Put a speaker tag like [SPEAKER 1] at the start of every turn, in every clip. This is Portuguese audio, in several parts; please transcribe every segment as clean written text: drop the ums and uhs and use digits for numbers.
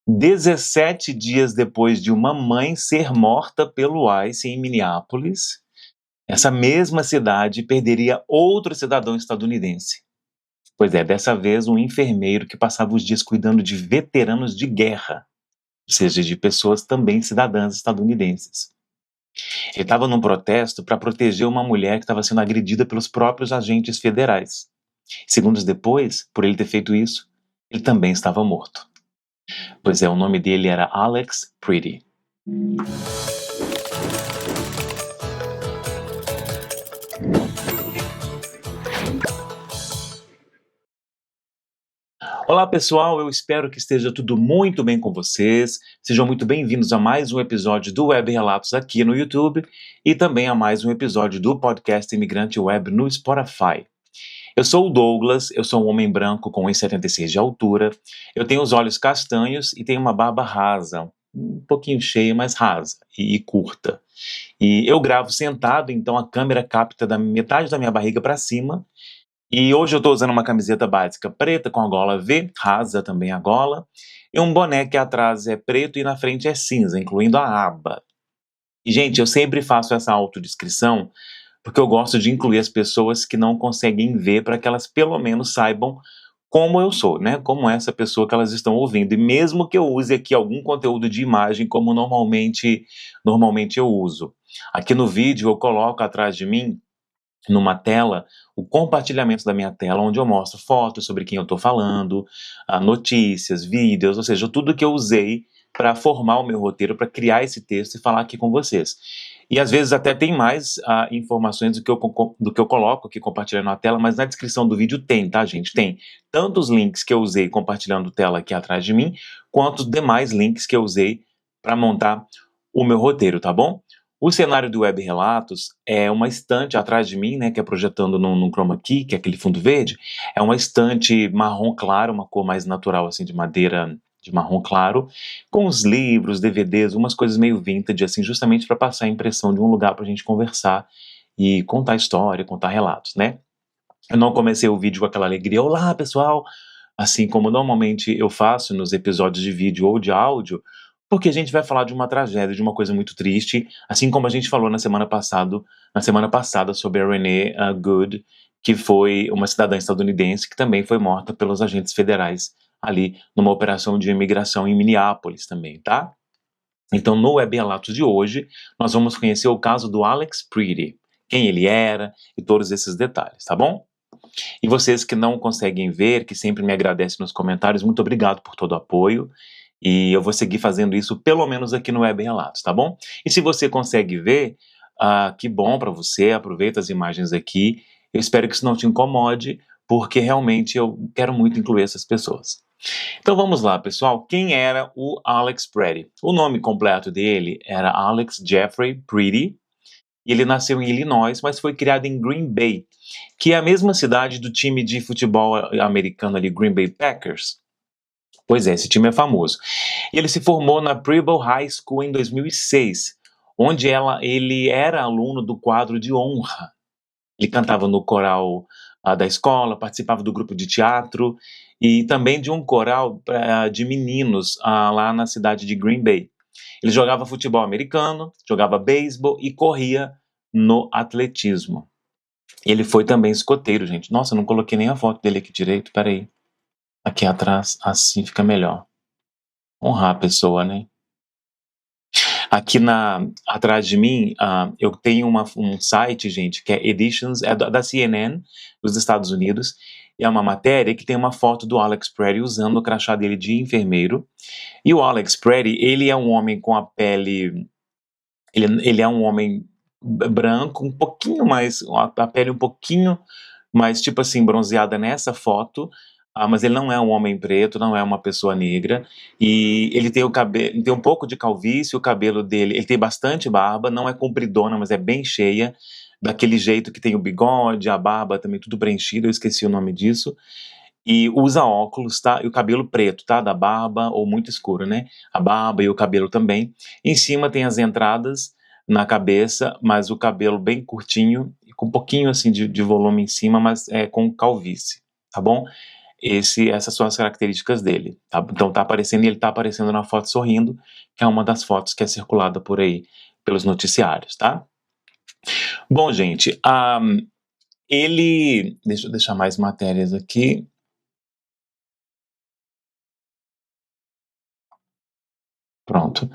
[SPEAKER 1] 17 dias depois de uma mãe ser morta pelo ICE em Minneapolis, essa mesma cidade perderia outro cidadão estadunidense. Pois é, dessa vez um enfermeiro que passava os dias cuidando de veteranos de guerra, ou seja, de pessoas também cidadãs estadunidenses. Ele estava num protesto para proteger uma mulher que estava sendo agredida pelos próprios agentes federais. Segundos depois, por ele ter feito isso, ele também estava morto. Pois é, o nome dele era Alex Pretty. Olá pessoal, eu espero que esteja tudo muito bem com vocês. Sejam muito bem-vindos a mais um episódio do Web Relatos aqui no YouTube e também a mais um episódio do podcast Imigrante Web no Spotify. Eu sou o Douglas, eu sou um homem branco com 1,76 de altura, eu tenho os olhos castanhos e tenho uma barba rasa, um pouquinho cheia, mas rasa e curta. E eu gravo sentado, então a câmera capta da metade da minha barriga para cima. E hoje eu estou usando uma camiseta básica preta com a gola V, rasa também a gola, e um boné que atrás é preto e na frente é cinza, incluindo a aba. E, gente, eu sempre faço essa autodescrição porque eu gosto de incluir as pessoas que não conseguem ver para que elas pelo menos saibam como eu sou, né? Como essa pessoa que elas estão ouvindo. E mesmo que eu use aqui algum conteúdo de imagem como normalmente eu uso. Aqui no vídeo eu coloco atrás de mim numa tela, o compartilhamento da minha tela, onde eu mostro fotos sobre quem eu estou falando, notícias, vídeos, ou seja, tudo que eu usei para formar o meu roteiro, para criar esse texto e falar aqui com vocês. E às vezes até tem mais informações do que eu coloco aqui compartilhando na tela, mas na descrição do vídeo tem, tá, gente? Tem tanto os links que eu usei compartilhando tela aqui atrás de mim, quanto os demais links que eu usei para montar o meu roteiro, tá bom? O cenário do Web Relatos é uma estante atrás de mim, né, que é projetando num chroma key, que é aquele fundo verde, é uma estante marrom claro, uma cor mais natural, assim, de madeira de marrom claro, com os livros, DVDs, umas coisas meio vintage, assim, justamente para passar a impressão de um lugar para a gente conversar e contar história, contar relatos, né? Eu não comecei o vídeo com aquela alegria, olá pessoal, assim como normalmente eu faço nos episódios de vídeo ou de áudio, porque a gente vai falar de uma tragédia, de uma coisa muito triste, assim como a gente falou na semana passada sobre a Renee Good, que foi uma cidadã estadunidense que também foi morta pelos agentes federais ali numa operação de imigração em Minneapolis também, tá? Então, no Web Relatos de hoje, nós vamos conhecer o caso do Alex Pretty, quem ele era e todos esses detalhes, tá bom? E vocês que não conseguem ver, que sempre me agradecem nos comentários, muito obrigado por todo o apoio. E eu vou seguir fazendo isso pelo menos aqui no Web Relatos, tá bom? E se você consegue ver, que bom para você, aproveita as imagens aqui. Eu espero que isso não te incomode, porque realmente eu quero muito incluir essas pessoas. Então vamos lá, pessoal. Quem era o Alex Pretty? O nome completo dele era Alex Jeffrey Pretty. E ele nasceu em Illinois, mas foi criado em Green Bay, que é a mesma cidade do time de futebol americano ali, Green Bay Packers. Pois é, esse time é famoso. E ele se formou na Preble High School em 2006, onde ele era aluno do quadro de honra. Ele cantava no coral da escola, participava do grupo de teatro e também de um coral de meninos lá na cidade de Green Bay. Ele jogava futebol americano, jogava beisebol e corria no atletismo. Ele foi também escoteiro, gente. Nossa, eu não coloquei nem a foto dele aqui direito, peraí. Aqui atrás, assim fica melhor. Honrar a pessoa, né? Aqui atrás de mim, eu tenho um site, gente, que é Editions, é da CNN, dos Estados Unidos, e é uma matéria que tem uma foto do Alex Pretty usando o crachá dele de enfermeiro. E o Alex Pretty, ele é um homem com a pele... Ele é um homem branco, um pouquinho mais... a pele um pouquinho mais, tipo assim, bronzeada nessa foto, mas ele não é um homem preto, não é uma pessoa negra, e ele tem ele tem um pouco de calvície, o cabelo dele, ele tem bastante barba, não é compridona, mas é bem cheia, daquele jeito que tem o bigode, a barba também tudo preenchido, eu esqueci o nome disso, e usa óculos, tá? E o cabelo preto, tá? Da barba, ou muito escuro, né? A barba e o cabelo também. Em cima tem as entradas na cabeça, mas o cabelo bem curtinho, com um pouquinho assim de volume em cima, mas com calvície, tá bom? essas são as características dele. Tá? Então ele está aparecendo na foto sorrindo, que é uma das fotos que é circulada por aí pelos noticiários, tá? Bom, gente, deixa eu deixar mais matérias aqui. Pronto.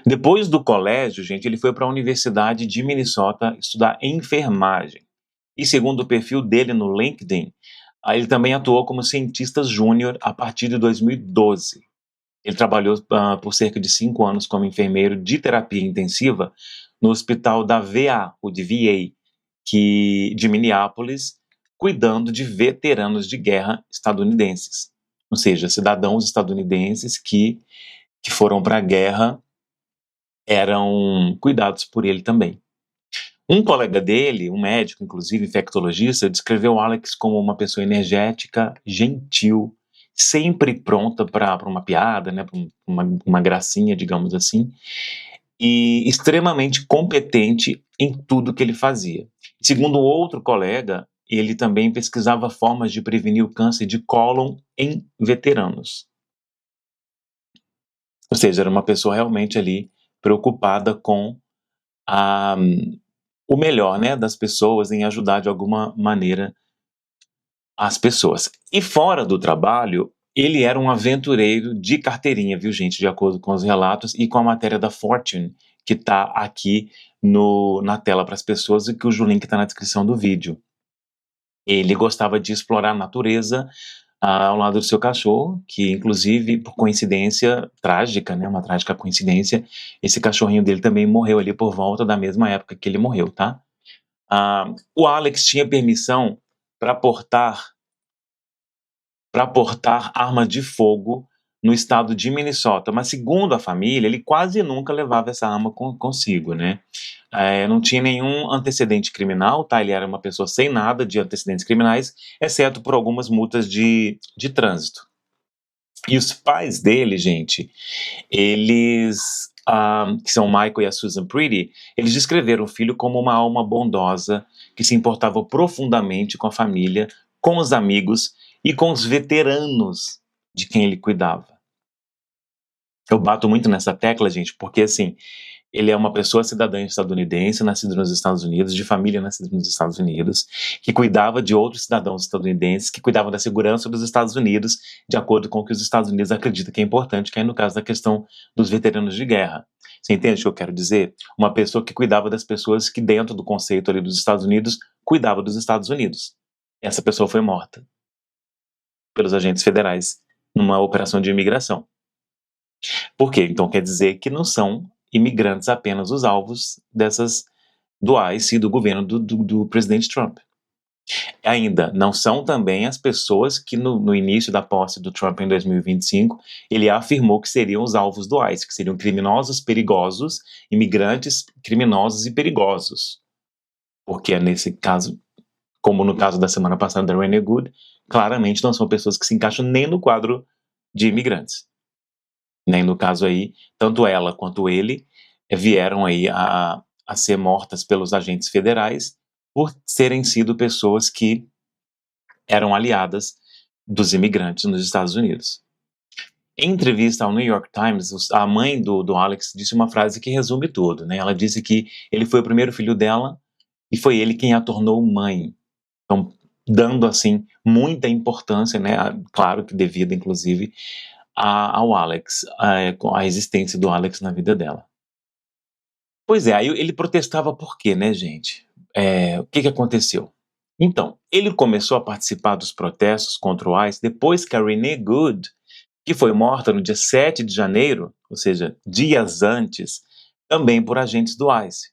[SPEAKER 1] Depois do colégio, gente, ele foi para a Universidade de Minnesota estudar enfermagem. E segundo o perfil dele no LinkedIn, ele também atuou como cientista júnior a partir de 2012. Ele trabalhou por cerca de 5 anos como enfermeiro de terapia intensiva no hospital da VA, o de VA, de Minneapolis, cuidando de veteranos de guerra estadunidenses. Ou seja, cidadãos estadunidenses que foram para a guerra eram cuidados por ele também. Um colega dele, um médico, inclusive infectologista, descreveu Alex como uma pessoa energética, gentil, sempre pronta para uma piada, né, para uma gracinha, digamos assim, e extremamente competente em tudo que ele fazia. Segundo outro colega, ele também pesquisava formas de prevenir o câncer de cólon em veteranos. Ou seja, era uma pessoa realmente ali preocupada com o melhor, né, das pessoas, em ajudar de alguma maneira as pessoas. E fora do trabalho, ele era um aventureiro de carteirinha, viu, gente, de acordo com os relatos e com a matéria da Fortune, que está aqui na tela para as pessoas e cujo link está na descrição do vídeo. Ele gostava de explorar a natureza ao lado do seu cachorro, que inclusive, por coincidência trágica, né, uma trágica coincidência, esse cachorrinho dele também morreu ali por volta da mesma época que ele morreu, tá? O Alex tinha permissão para portar arma de fogo no estado de Minnesota, mas segundo a família, ele quase nunca levava essa arma consigo, né? Não tinha nenhum antecedente criminal, tá? Ele era uma pessoa sem nada de antecedentes criminais, exceto por algumas multas de trânsito. E os pais dele, gente, eles, que são o Michael e a Susan Pretty, eles descreveram o filho como uma alma bondosa que se importava profundamente com a família, com os amigos e com os veteranos de quem ele cuidava. Eu bato muito nessa tecla, gente, porque assim, ele é uma pessoa cidadã estadunidense, nascida nos Estados Unidos, de família nascida nos Estados Unidos, que cuidava de outros cidadãos estadunidenses, que cuidavam da segurança dos Estados Unidos, de acordo com o que os Estados Unidos acreditam que é importante, que é no caso da questão dos veteranos de guerra. Você entende o que eu quero dizer? Uma pessoa que cuidava das pessoas que, dentro do conceito ali dos Estados Unidos, cuidava dos Estados Unidos. Essa pessoa foi morta pelos agentes federais numa operação de imigração. Por quê? Então quer dizer que não são imigrantes apenas os alvos do ICE e do governo do presidente Trump. Ainda não são também as pessoas que no início da posse do Trump em 2025, ele afirmou que seriam os alvos do ICE, que seriam criminosos perigosos, imigrantes criminosos e perigosos. Porque nesse caso, como no caso da semana passada da Renee Good, claramente não são pessoas que se encaixam nem no quadro de imigrantes. Nem no caso aí, tanto ela quanto ele vieram aí a ser mortas pelos agentes federais por terem sido pessoas que eram aliadas dos imigrantes nos Estados Unidos. Em entrevista ao New York Times, a mãe do Alex disse uma frase que resume tudo, né? Ela disse que ele foi o primeiro filho dela e foi ele quem a tornou mãe. Então, dando, assim, muita importância, né? Claro que devido, inclusive, ao Alex, a existência do Alex na vida dela. Pois é, aí ele protestava por quê, né, gente? O que aconteceu? Então, ele começou a participar dos protestos contra o ICE depois que a Renee Good, que foi morta no dia 7 de janeiro, ou seja, dias antes, também por agentes do ICE.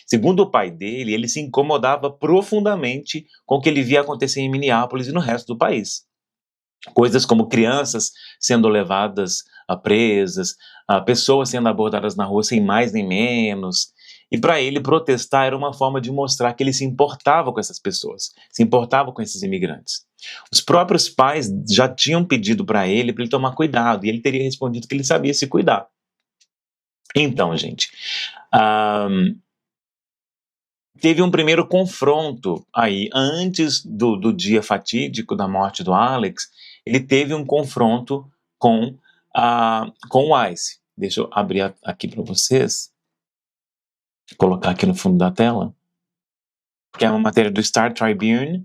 [SPEAKER 1] Segundo o pai dele, ele se incomodava profundamente com o que ele via acontecer em Minneapolis e no resto do país. Coisas como crianças sendo levadas presas, pessoas sendo abordadas na rua sem mais nem menos. E para ele, protestar era uma forma de mostrar que ele se importava com essas pessoas, se importava com esses imigrantes. Os próprios pais já tinham pedido para ele tomar cuidado, e ele teria respondido que ele sabia se cuidar. Então, gente, teve um primeiro confronto aí, antes do dia fatídico da morte do Alex, ele teve um confronto com o ICE. Deixa eu abrir aqui para vocês, colocar aqui no fundo da tela, que é uma matéria do Star Tribune,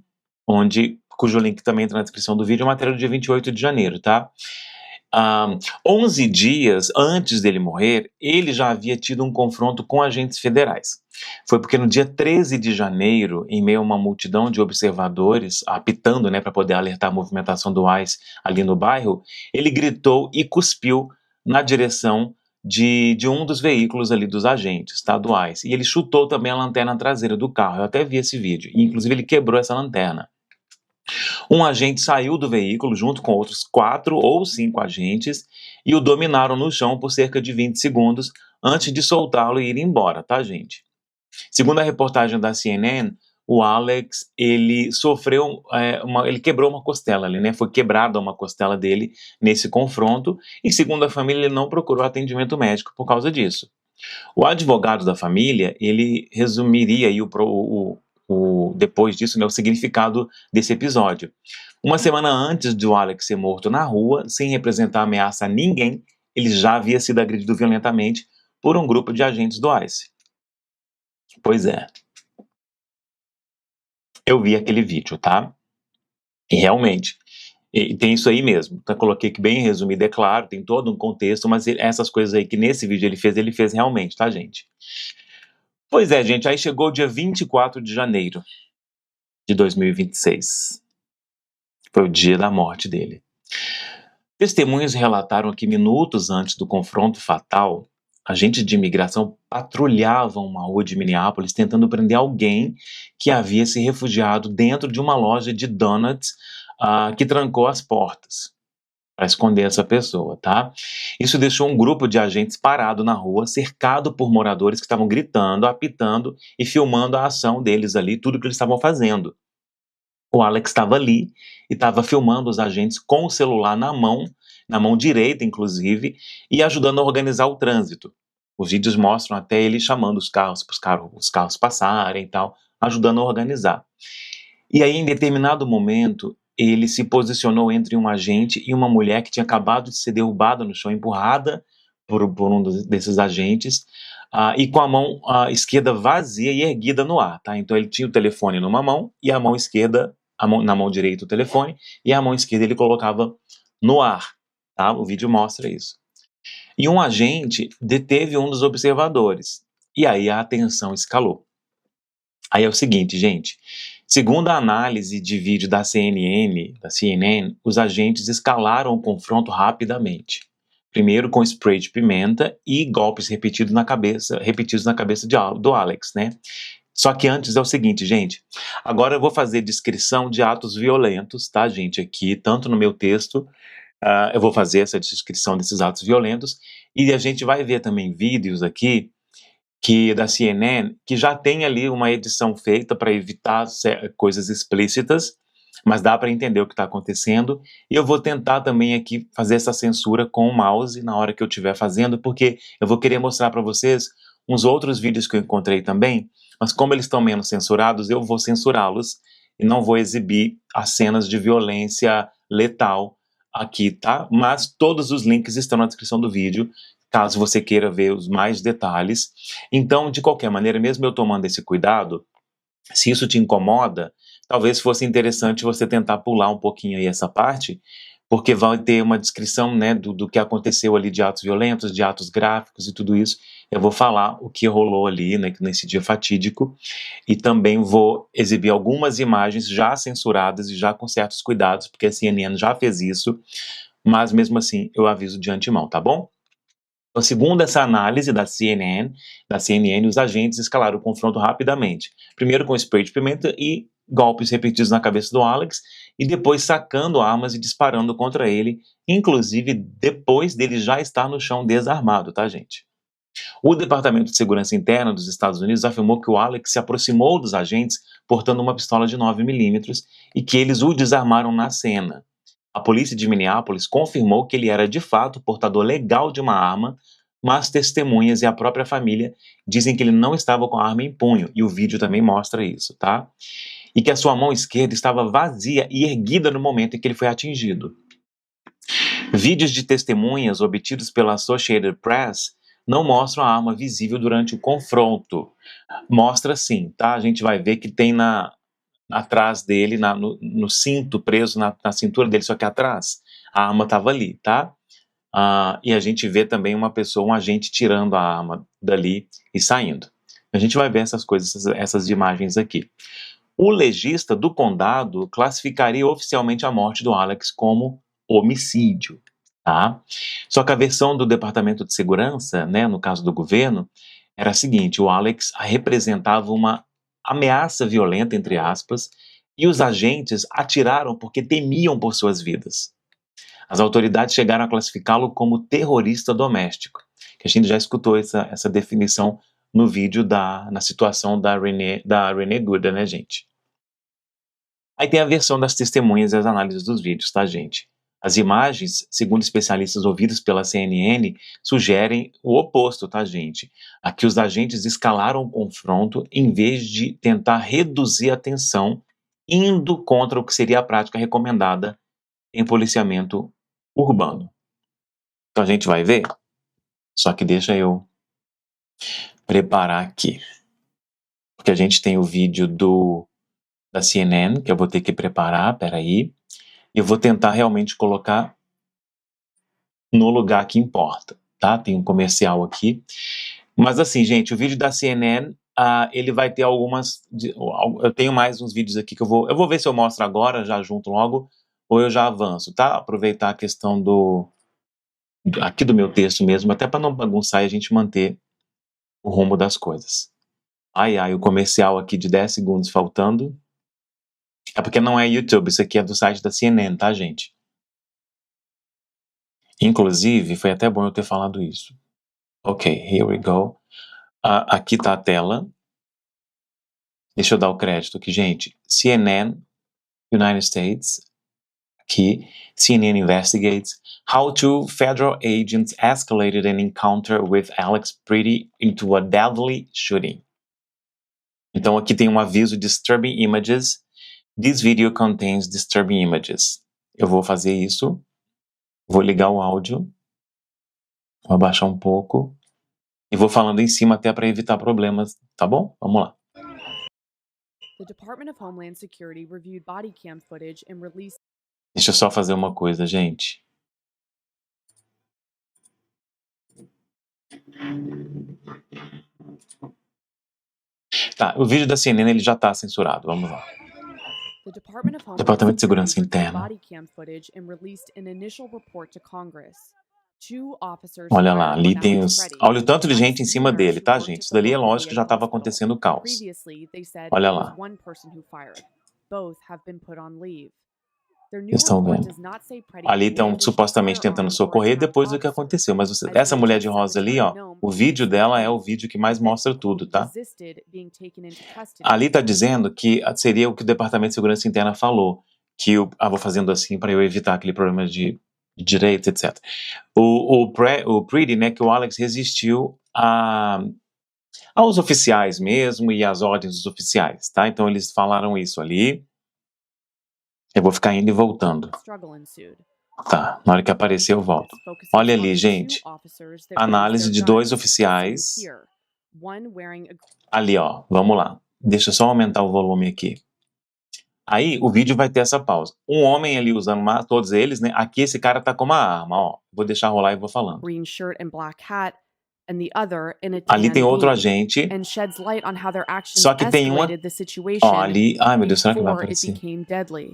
[SPEAKER 1] cujo link também entra na descrição do vídeo, é uma matéria do dia 28 de janeiro, tá? 11 dias antes dele morrer, ele já havia tido um confronto com agentes federais. Foi porque no dia 13 de janeiro, em meio a uma multidão de observadores, apitando, né, para poder alertar a movimentação do ICE ali no bairro, ele gritou e cuspiu na direção de um dos veículos ali dos agentes, tá, do ICE. E ele chutou também a lanterna traseira do carro. Eu até vi esse vídeo. E, inclusive, ele quebrou essa lanterna. Um agente saiu do veículo junto com outros 4 ou 5 agentes e o dominaram no chão por cerca de 20 segundos antes de soltá-lo e ir embora, tá, gente? Segundo a reportagem da CNN, o Alex, ele sofreu, ele quebrou uma costela ali, né? Foi quebrada uma costela dele nesse confronto e, segundo a família, ele não procurou atendimento médico por causa disso. O advogado da família, ele resumiria aí depois disso, né, o significado desse episódio. Uma semana antes de o Alex ser morto na rua, sem representar ameaça a ninguém, ele já havia sido agredido violentamente por um grupo de agentes do ICE. Pois é. Eu vi aquele vídeo, tá? E realmente, tem isso aí mesmo. Tá, coloquei aqui bem resumido, é claro, tem todo um contexto, mas essas coisas aí que nesse vídeo ele fez realmente, tá, gente? Pois é, gente, aí chegou o dia 24 de janeiro de 2026. Foi o dia da morte dele. Testemunhas relataram que minutos antes do confronto fatal, agentes de imigração patrulhavam uma rua de Minneapolis tentando prender alguém que havia se refugiado dentro de uma loja de donuts que trancou as portas para esconder essa pessoa, tá? Isso deixou um grupo de agentes parado na rua, cercado por moradores que estavam gritando, apitando e filmando a ação deles ali, tudo que eles estavam fazendo. O Alex estava ali e estava filmando os agentes com o celular na mão direita, inclusive, e ajudando a organizar o trânsito. Os vídeos mostram até ele chamando os carros para os carros passarem e tal, ajudando a organizar. E aí, em determinado momento, ele se posicionou entre um agente e uma mulher que tinha acabado de ser derrubada no chão, empurrada por um desses agentes, e com a mão esquerda vazia e erguida no ar, tá? Então ele tinha o telefone numa mão e a mão esquerda, na mão direita o telefone, e a mão esquerda ele colocava no ar, tá? O vídeo mostra isso. E um agente deteve um dos observadores, e aí a tensão escalou. Aí é o seguinte, gente, segundo a análise de vídeo da CNN, os agentes escalaram o confronto rapidamente. Primeiro com spray de pimenta e golpes repetidos na cabeça do Alex, né? Só que antes é o seguinte, gente, agora eu vou fazer descrição de atos violentos, tá, gente, aqui, tanto no meu texto, eu vou fazer essa descrição desses atos violentos, e a gente vai ver também vídeos aqui, da CNN, que já tem ali uma edição feita para evitar coisas explícitas, mas dá para entender o que está acontecendo, e eu vou tentar também aqui fazer essa censura com o mouse na hora que eu estiver fazendo, porque eu vou querer mostrar para vocês uns outros vídeos que eu encontrei também, mas como eles estão menos censurados, eu vou censurá-los e não vou exibir as cenas de violência letal aqui, tá? Mas todos os links estão na descrição do vídeo, caso você queira ver os mais detalhes. Então, de qualquer maneira, mesmo eu tomando esse cuidado, se isso te incomoda, talvez fosse interessante você tentar pular um pouquinho aí essa parte, porque vai ter uma descrição, né, do que aconteceu ali de atos violentos, de atos gráficos e tudo isso. Eu vou falar o que rolou ali, né, nesse dia fatídico, e também vou exibir algumas imagens já censuradas e já com certos cuidados, porque a CNN já fez isso, mas mesmo assim eu aviso de antemão, tá bom? Então, segundo essa análise da CNN, os agentes escalaram o confronto rapidamente. Primeiro com spray de pimenta e golpes repetidos na cabeça do Alex, e depois sacando armas e disparando contra ele, inclusive depois dele já estar no chão desarmado, tá, gente? O Departamento de Segurança Interna dos Estados Unidos afirmou que o Alex se aproximou dos agentes portando uma pistola de 9mm e que eles o desarmaram na cena. A polícia de Minneapolis confirmou que ele era de fato portador legal de uma arma, mas testemunhas e a própria família dizem que ele não estava com a arma em punho, e o vídeo também mostra isso, tá? E que a sua mão esquerda estava vazia e erguida no momento em que ele foi atingido. Vídeos de testemunhas obtidos pela Associated Press não mostram a arma visível durante o confronto. Mostra sim, tá? A gente vai ver que tem atrás dele, no cinto preso na cintura dele, só que atrás a arma estava ali, tá? E a gente vê também uma pessoa, um agente tirando a arma dali e saindo. A gente vai ver essas coisas, essas imagens aqui. O legista do condado classificaria oficialmente a morte do Alex como homicídio, tá? Só que a versão do Departamento de Segurança, né, no caso do governo, era a seguinte: o Alex representava uma ameaça violenta, entre aspas, e os agentes atiraram porque temiam por suas vidas. As autoridades chegaram a classificá-lo como terrorista doméstico, que a gente já escutou essa definição no vídeo na situação da Renee Gooden, né, gente? Aí tem a versão das testemunhas e as análises dos vídeos, tá, gente? As imagens, segundo especialistas ouvidos pela CNN, sugerem o oposto, tá, gente? Aqui os agentes escalaram o confronto em vez de tentar reduzir a tensão, indo contra o que seria a prática recomendada em policiamento urbano. Então a gente vai ver, só que deixa eu preparar aqui. Porque a gente tem o vídeo da CNN, que eu vou ter que preparar, peraí. Eu vou tentar realmente colocar no lugar que importa, tá? Tem um comercial aqui. Mas assim, gente, o vídeo da CNN, ele vai ter algumas... Eu tenho mais uns vídeos aqui que eu vou ver se eu mostro agora, já junto logo, ou eu já avanço, tá? Aproveitar a questão aqui do meu texto mesmo, até para não bagunçar e a gente manter o rumo das coisas. O comercial aqui de 10 segundos faltando. É porque não é YouTube, isso aqui é do site da CNN, tá, gente? Inclusive, foi até bom eu ter falado isso. Ok, here we go. Aqui tá a tela. Deixa eu dar o crédito aqui, gente. CNN, United States. Aqui, CNN investigates how two federal agents escalated an encounter with Alex Pretty into a deadly shooting. Então aqui tem um aviso: disturbing images. This video contains disturbing images. Eu vou fazer isso. Vou ligar o áudio. Vou abaixar um pouco. E vou falando em cima até para evitar problemas, tá bom? Vamos lá.
[SPEAKER 2] The Department of Homeland Security reviewed body cam footage and released.
[SPEAKER 1] Deixa eu só fazer uma coisa, gente. Tá, o vídeo da CNN ele já tá censurado, vamos lá.
[SPEAKER 2] The Department of Homeland
[SPEAKER 1] Departamento de Segurança
[SPEAKER 2] Security reviewed
[SPEAKER 1] Interna.
[SPEAKER 2] body cam footage and released an initial report to Congress. Two officers
[SPEAKER 1] Olha lá,
[SPEAKER 2] fired
[SPEAKER 1] ali
[SPEAKER 2] when
[SPEAKER 1] tem
[SPEAKER 2] Alex
[SPEAKER 1] os...
[SPEAKER 2] Pretty,
[SPEAKER 1] Olha o tanto de
[SPEAKER 2] an
[SPEAKER 1] gente em cima
[SPEAKER 2] ICU
[SPEAKER 1] dele,
[SPEAKER 2] nurse
[SPEAKER 1] tá,
[SPEAKER 2] who worked
[SPEAKER 1] gente?
[SPEAKER 2] at
[SPEAKER 1] Isso
[SPEAKER 2] the
[SPEAKER 1] dali é
[SPEAKER 2] local
[SPEAKER 1] lógico que já
[SPEAKER 2] VA
[SPEAKER 1] estava
[SPEAKER 2] hospital.
[SPEAKER 1] acontecendo o caos.
[SPEAKER 2] Previously, they said
[SPEAKER 1] Olha
[SPEAKER 2] it was
[SPEAKER 1] lá.
[SPEAKER 2] one person who fired. Both have been put on leave. Their new
[SPEAKER 1] Vocês estão
[SPEAKER 2] report
[SPEAKER 1] vendo?
[SPEAKER 2] does not say Pretty
[SPEAKER 1] Ali estão
[SPEAKER 2] brandished a
[SPEAKER 1] supostamente tentando
[SPEAKER 2] firearm or
[SPEAKER 1] socorrer
[SPEAKER 2] attacked
[SPEAKER 1] depois do que
[SPEAKER 2] officers.
[SPEAKER 1] aconteceu. Mas
[SPEAKER 2] As
[SPEAKER 1] essa mulher
[SPEAKER 2] DHS
[SPEAKER 1] de rosa ali,
[SPEAKER 2] Secretary
[SPEAKER 1] ó,
[SPEAKER 2] Noem
[SPEAKER 1] o vídeo
[SPEAKER 2] said
[SPEAKER 1] dela é o
[SPEAKER 2] he
[SPEAKER 1] vídeo que mais mostra tudo, tá?
[SPEAKER 2] resisted being taken into custody.
[SPEAKER 1] Ali está dizendo que seria o que o Departamento de Segurança Interna falou, que vou fazendo assim para eu evitar aquele problema de direitos, etc. O Pretty, né, que o Alex resistiu aos oficiais mesmo e às ordens dos oficiais, tá? Então eles falaram isso ali. Eu vou ficar indo e voltando.
[SPEAKER 2] Struggle ensued.
[SPEAKER 1] Tá, na hora que aparecer eu volto.
[SPEAKER 2] Focuses
[SPEAKER 1] Olha
[SPEAKER 2] on
[SPEAKER 1] ali,
[SPEAKER 2] two
[SPEAKER 1] gente.
[SPEAKER 2] officers that
[SPEAKER 1] Análise
[SPEAKER 2] raised
[SPEAKER 1] de
[SPEAKER 2] their
[SPEAKER 1] dois
[SPEAKER 2] guns, as
[SPEAKER 1] oficiais.
[SPEAKER 2] seen here. One wearing a
[SPEAKER 1] Ali, ó, vamos lá. Deixa eu só aumentar o volume aqui. Aí o vídeo vai ter essa pausa. Um homem ali usando todos eles, né? Aqui esse cara tá com uma arma, ó. Vou deixar rolar e vou falando.
[SPEAKER 2] green shirt and black hat, and the other in a
[SPEAKER 1] Ali
[SPEAKER 2] tan
[SPEAKER 1] tem outro
[SPEAKER 2] beanie,
[SPEAKER 1] agente.
[SPEAKER 2] and sheds light on how their actions
[SPEAKER 1] Só que tem uma...
[SPEAKER 2] escalated the situation
[SPEAKER 1] Ó, ali... Ai, meu Deus, será que vai
[SPEAKER 2] before it
[SPEAKER 1] aparecer?
[SPEAKER 2] became deadly.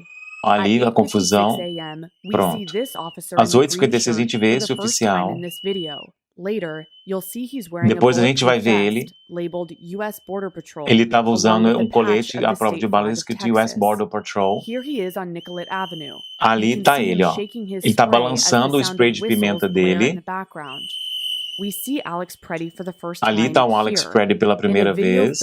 [SPEAKER 1] Ali
[SPEAKER 2] At
[SPEAKER 1] a confusão.
[SPEAKER 2] 8:56 a.m., we see
[SPEAKER 1] Pronto.
[SPEAKER 2] this officer
[SPEAKER 1] Às
[SPEAKER 2] in the green
[SPEAKER 1] 8h56 a
[SPEAKER 2] shirt
[SPEAKER 1] gente vê
[SPEAKER 2] for
[SPEAKER 1] esse
[SPEAKER 2] the first time
[SPEAKER 1] oficial.
[SPEAKER 2] in this video. Later, you'll see he's wearing
[SPEAKER 1] Depois
[SPEAKER 2] a
[SPEAKER 1] a gente vai
[SPEAKER 2] bulletproof
[SPEAKER 1] ver ele.
[SPEAKER 2] vest labeled US Border Patrol.
[SPEAKER 1] Ele estava usando
[SPEAKER 2] along with
[SPEAKER 1] um
[SPEAKER 2] a
[SPEAKER 1] colete
[SPEAKER 2] patch of
[SPEAKER 1] à
[SPEAKER 2] the
[SPEAKER 1] prova de
[SPEAKER 2] state
[SPEAKER 1] bala
[SPEAKER 2] flag of
[SPEAKER 1] escrito US
[SPEAKER 2] Texas.
[SPEAKER 1] Border Patrol.
[SPEAKER 2] Here he is on Nicollet Avenue. You
[SPEAKER 1] Ali
[SPEAKER 2] can
[SPEAKER 1] tá
[SPEAKER 2] see him
[SPEAKER 1] ele, ó.
[SPEAKER 2] shaking his
[SPEAKER 1] Ele tá
[SPEAKER 2] spray as the
[SPEAKER 1] balançando o
[SPEAKER 2] sound
[SPEAKER 1] spray
[SPEAKER 2] of
[SPEAKER 1] de
[SPEAKER 2] whistles
[SPEAKER 1] pimenta
[SPEAKER 2] blare in
[SPEAKER 1] dele.
[SPEAKER 2] the background. We see Alex Pretty for the first
[SPEAKER 1] Ali
[SPEAKER 2] time
[SPEAKER 1] tá o Alex
[SPEAKER 2] here
[SPEAKER 1] Pretty pela
[SPEAKER 2] in a
[SPEAKER 1] primeira
[SPEAKER 2] video
[SPEAKER 1] vez.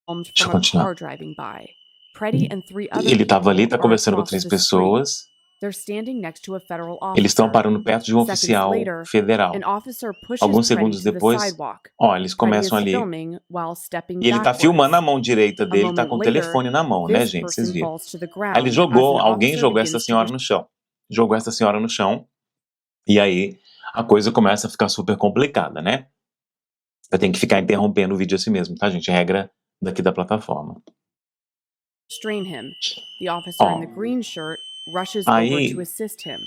[SPEAKER 2] filmed
[SPEAKER 1] Deixa eu
[SPEAKER 2] from a
[SPEAKER 1] continuar.
[SPEAKER 2] car driving by. Pretty and three other
[SPEAKER 1] Ele tava ali,
[SPEAKER 2] people
[SPEAKER 1] tá
[SPEAKER 2] are
[SPEAKER 1] conversando com
[SPEAKER 2] across
[SPEAKER 1] 3
[SPEAKER 2] the street.
[SPEAKER 1] pessoas.
[SPEAKER 2] They're standing next to a federal
[SPEAKER 1] Eles estão
[SPEAKER 2] officer.
[SPEAKER 1] parando perto de um
[SPEAKER 2] Seconds
[SPEAKER 1] oficial
[SPEAKER 2] later,
[SPEAKER 1] federal.
[SPEAKER 2] an officer pushes
[SPEAKER 1] Alguns
[SPEAKER 2] Pretty
[SPEAKER 1] segundos
[SPEAKER 2] to the
[SPEAKER 1] depois,
[SPEAKER 2] sidewalk.
[SPEAKER 1] ó, eles
[SPEAKER 2] Pretty
[SPEAKER 1] começam
[SPEAKER 2] is
[SPEAKER 1] ali.
[SPEAKER 2] filming while stepping
[SPEAKER 1] E ele tá filmando a
[SPEAKER 2] backwards.
[SPEAKER 1] mão direita
[SPEAKER 2] A
[SPEAKER 1] dele, tá
[SPEAKER 2] moment
[SPEAKER 1] com o
[SPEAKER 2] later,
[SPEAKER 1] telefone na mão, né,
[SPEAKER 2] this
[SPEAKER 1] gente? Vocês
[SPEAKER 2] person
[SPEAKER 1] viram.
[SPEAKER 2] falls to the
[SPEAKER 1] Aí ele
[SPEAKER 2] ground as the
[SPEAKER 1] alguém
[SPEAKER 2] officer
[SPEAKER 1] jogou essa
[SPEAKER 2] begins to
[SPEAKER 1] senhora no chão. jogou essa senhora no chão. E aí a coisa começa a ficar super complicada, né? Eu tenho que ficar interrompendo o vídeo assim mesmo, tá, gente? Regra daqui da plataforma.
[SPEAKER 2] Restrain him. The officer in the
[SPEAKER 1] Ó,
[SPEAKER 2] green shirt rushes over
[SPEAKER 1] aí...
[SPEAKER 2] to assist him.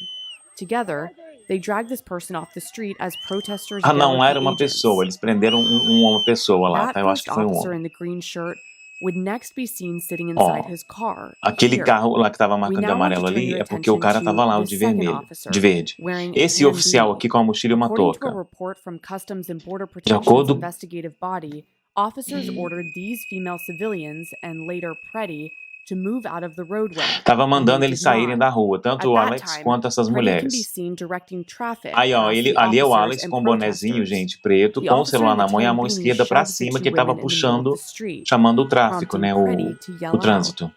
[SPEAKER 2] Together, they drag this person off the street as protesters
[SPEAKER 1] Ah,
[SPEAKER 2] yell
[SPEAKER 1] não,
[SPEAKER 2] at
[SPEAKER 1] era
[SPEAKER 2] the
[SPEAKER 1] uma
[SPEAKER 2] agents.
[SPEAKER 1] pessoa. Eles prenderam uma pessoa lá,
[SPEAKER 2] That
[SPEAKER 1] tá? Eu acho
[SPEAKER 2] first
[SPEAKER 1] que foi um
[SPEAKER 2] officer
[SPEAKER 1] homem.
[SPEAKER 2] in the green shirt would next be seen sitting inside
[SPEAKER 1] Ó,
[SPEAKER 2] his car.
[SPEAKER 1] aquele
[SPEAKER 2] Here,
[SPEAKER 1] carro lá que tava
[SPEAKER 2] we
[SPEAKER 1] marcando de
[SPEAKER 2] now want to
[SPEAKER 1] amarelo
[SPEAKER 2] turn
[SPEAKER 1] ali
[SPEAKER 2] your
[SPEAKER 1] é porque o
[SPEAKER 2] attention
[SPEAKER 1] cara tava
[SPEAKER 2] to
[SPEAKER 1] lá, o
[SPEAKER 2] the
[SPEAKER 1] de
[SPEAKER 2] second
[SPEAKER 1] vermelho, de
[SPEAKER 2] officer
[SPEAKER 1] verde.
[SPEAKER 2] wearing a
[SPEAKER 1] Esse
[SPEAKER 2] tan
[SPEAKER 1] oficial
[SPEAKER 2] beanie.
[SPEAKER 1] aqui com a mochila e uma
[SPEAKER 2] According to a
[SPEAKER 1] touca.
[SPEAKER 2] report from Customs and Border
[SPEAKER 1] De
[SPEAKER 2] Protection's
[SPEAKER 1] acordo...
[SPEAKER 2] investigative body, officers ordered these female civilians and later Preddy to move out of the roadway.
[SPEAKER 1] Tava
[SPEAKER 2] And they
[SPEAKER 1] mandando eles
[SPEAKER 2] did
[SPEAKER 1] saírem
[SPEAKER 2] not.
[SPEAKER 1] da rua,
[SPEAKER 2] At
[SPEAKER 1] tanto o
[SPEAKER 2] that
[SPEAKER 1] Alex
[SPEAKER 2] time,
[SPEAKER 1] quanto essas
[SPEAKER 2] Preddy can be
[SPEAKER 1] mulheres.
[SPEAKER 2] seen directing traffic
[SPEAKER 1] Aí, ó,
[SPEAKER 2] past the
[SPEAKER 1] ali é o
[SPEAKER 2] officers
[SPEAKER 1] Alex
[SPEAKER 2] and
[SPEAKER 1] com o bonezinho,
[SPEAKER 2] protesters.
[SPEAKER 1] gente, preto,
[SPEAKER 2] The
[SPEAKER 1] com o
[SPEAKER 2] officer
[SPEAKER 1] celular
[SPEAKER 2] in the
[SPEAKER 1] na mão e a
[SPEAKER 2] tan
[SPEAKER 1] mão
[SPEAKER 2] beanie
[SPEAKER 1] esquerda pra
[SPEAKER 2] shoves the
[SPEAKER 1] cima,
[SPEAKER 2] two
[SPEAKER 1] que ele tava
[SPEAKER 2] women in the middle of
[SPEAKER 1] puxando,
[SPEAKER 2] the street,
[SPEAKER 1] chamando o tráfico,
[SPEAKER 2] prompting
[SPEAKER 1] né,
[SPEAKER 2] Preddy to yell
[SPEAKER 1] o
[SPEAKER 2] out.
[SPEAKER 1] trânsito.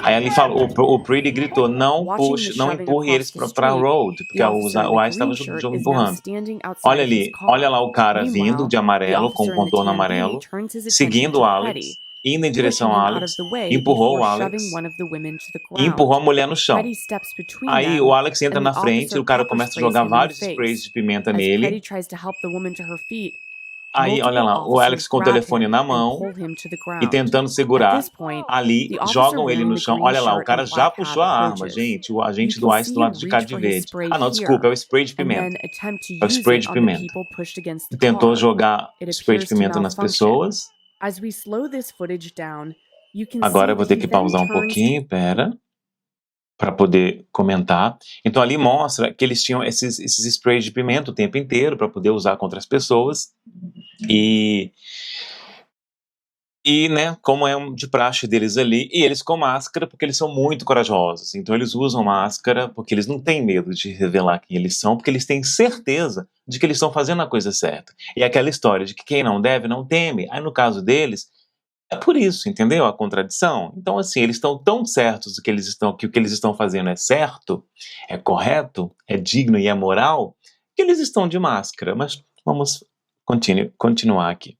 [SPEAKER 1] Aí ele falou, o Pretty gritou, não
[SPEAKER 2] Watching the
[SPEAKER 1] puxe, não
[SPEAKER 2] shoving
[SPEAKER 1] empurre
[SPEAKER 2] across
[SPEAKER 1] eles
[SPEAKER 2] the
[SPEAKER 1] pra
[SPEAKER 2] street,
[SPEAKER 1] road, porque
[SPEAKER 2] the officer in
[SPEAKER 1] o
[SPEAKER 2] the
[SPEAKER 1] Ice estava
[SPEAKER 2] green shirt is now
[SPEAKER 1] empurrando.
[SPEAKER 2] standing
[SPEAKER 1] Olha
[SPEAKER 2] outside his
[SPEAKER 1] ali, olha
[SPEAKER 2] car.
[SPEAKER 1] lá o cara vindo
[SPEAKER 2] Meanwhile,
[SPEAKER 1] de
[SPEAKER 2] the
[SPEAKER 1] amarelo, com
[SPEAKER 2] officer
[SPEAKER 1] o
[SPEAKER 2] in the
[SPEAKER 1] contorno
[SPEAKER 2] tan beanie
[SPEAKER 1] amarelo,
[SPEAKER 2] turns his attention
[SPEAKER 1] seguindo
[SPEAKER 2] to
[SPEAKER 1] o
[SPEAKER 2] Preddy,
[SPEAKER 1] Alex, indo em
[SPEAKER 2] pushing
[SPEAKER 1] direção ao
[SPEAKER 2] him out of
[SPEAKER 1] Alex,
[SPEAKER 2] the way
[SPEAKER 1] empurrou o
[SPEAKER 2] before
[SPEAKER 1] Alex
[SPEAKER 2] shoving one of the women to the
[SPEAKER 1] e empurrou a
[SPEAKER 2] ground.
[SPEAKER 1] mulher no chão.
[SPEAKER 2] Preddy steps between
[SPEAKER 1] Aí
[SPEAKER 2] them,
[SPEAKER 1] o Alex entra
[SPEAKER 2] and
[SPEAKER 1] na
[SPEAKER 2] the
[SPEAKER 1] frente e
[SPEAKER 2] officer
[SPEAKER 1] o cara
[SPEAKER 2] pepper
[SPEAKER 1] começa a
[SPEAKER 2] sprays
[SPEAKER 1] jogar
[SPEAKER 2] him in the
[SPEAKER 1] vários sprays
[SPEAKER 2] face.
[SPEAKER 1] de pimenta
[SPEAKER 2] As
[SPEAKER 1] nele.
[SPEAKER 2] Preddy tries to help the woman to her feet,
[SPEAKER 1] Aí, olha
[SPEAKER 2] multiple
[SPEAKER 1] lá, o Alex
[SPEAKER 2] officers
[SPEAKER 1] com o
[SPEAKER 2] grab
[SPEAKER 1] telefone
[SPEAKER 2] him
[SPEAKER 1] na
[SPEAKER 2] and
[SPEAKER 1] mão
[SPEAKER 2] pull him to the
[SPEAKER 1] e
[SPEAKER 2] ground.
[SPEAKER 1] tentando
[SPEAKER 2] At
[SPEAKER 1] segurar.
[SPEAKER 2] this point,
[SPEAKER 1] Ali,
[SPEAKER 2] the officer
[SPEAKER 1] jogam ele
[SPEAKER 2] wearing
[SPEAKER 1] no
[SPEAKER 2] the
[SPEAKER 1] chão.
[SPEAKER 2] green
[SPEAKER 1] Olha lá, o
[SPEAKER 2] shirt
[SPEAKER 1] cara
[SPEAKER 2] and
[SPEAKER 1] já
[SPEAKER 2] black hat
[SPEAKER 1] puxou a arma,
[SPEAKER 2] approaches.
[SPEAKER 1] gente. O
[SPEAKER 2] You
[SPEAKER 1] agente
[SPEAKER 2] can
[SPEAKER 1] do Ice
[SPEAKER 2] see
[SPEAKER 1] do lado
[SPEAKER 2] him
[SPEAKER 1] de cá
[SPEAKER 2] reach
[SPEAKER 1] de
[SPEAKER 2] for his
[SPEAKER 1] verde.
[SPEAKER 2] spray
[SPEAKER 1] Ah, não, desculpa, é
[SPEAKER 2] here,
[SPEAKER 1] o spray de
[SPEAKER 2] and
[SPEAKER 1] pimenta.
[SPEAKER 2] then attempt to
[SPEAKER 1] É o
[SPEAKER 2] use
[SPEAKER 1] spray
[SPEAKER 2] it
[SPEAKER 1] de
[SPEAKER 2] on the
[SPEAKER 1] pimenta.
[SPEAKER 2] people pushed against the
[SPEAKER 1] Tentou
[SPEAKER 2] car.
[SPEAKER 1] jogar
[SPEAKER 2] It
[SPEAKER 1] spray de
[SPEAKER 2] appears to
[SPEAKER 1] pimenta nas
[SPEAKER 2] malfunction.
[SPEAKER 1] pessoas.
[SPEAKER 2] As we slow this footage down, you can
[SPEAKER 1] Agora eu
[SPEAKER 2] see
[SPEAKER 1] vou
[SPEAKER 2] that
[SPEAKER 1] ter
[SPEAKER 2] he
[SPEAKER 1] que
[SPEAKER 2] then
[SPEAKER 1] pausar um
[SPEAKER 2] turns
[SPEAKER 1] pouquinho, pera, para poder comentar. Então ali mostra que eles tinham esses sprays de pimenta o tempo inteiro para poder usar contra as pessoas. E, né, como é de praxe deles ali, e eles com máscara, porque eles são muito corajosos. Então eles usam máscara porque eles não têm medo de revelar quem eles são, porque eles têm certeza de que eles estão fazendo a coisa certa. E é aquela história de que quem não deve, não teme. Aí no caso deles, é por isso, entendeu? A contradição. Então, assim, eles estão tão certos de que o que eles estão fazendo é certo, é correto, é digno e é moral, que eles estão de máscara. Mas vamos continuar aqui.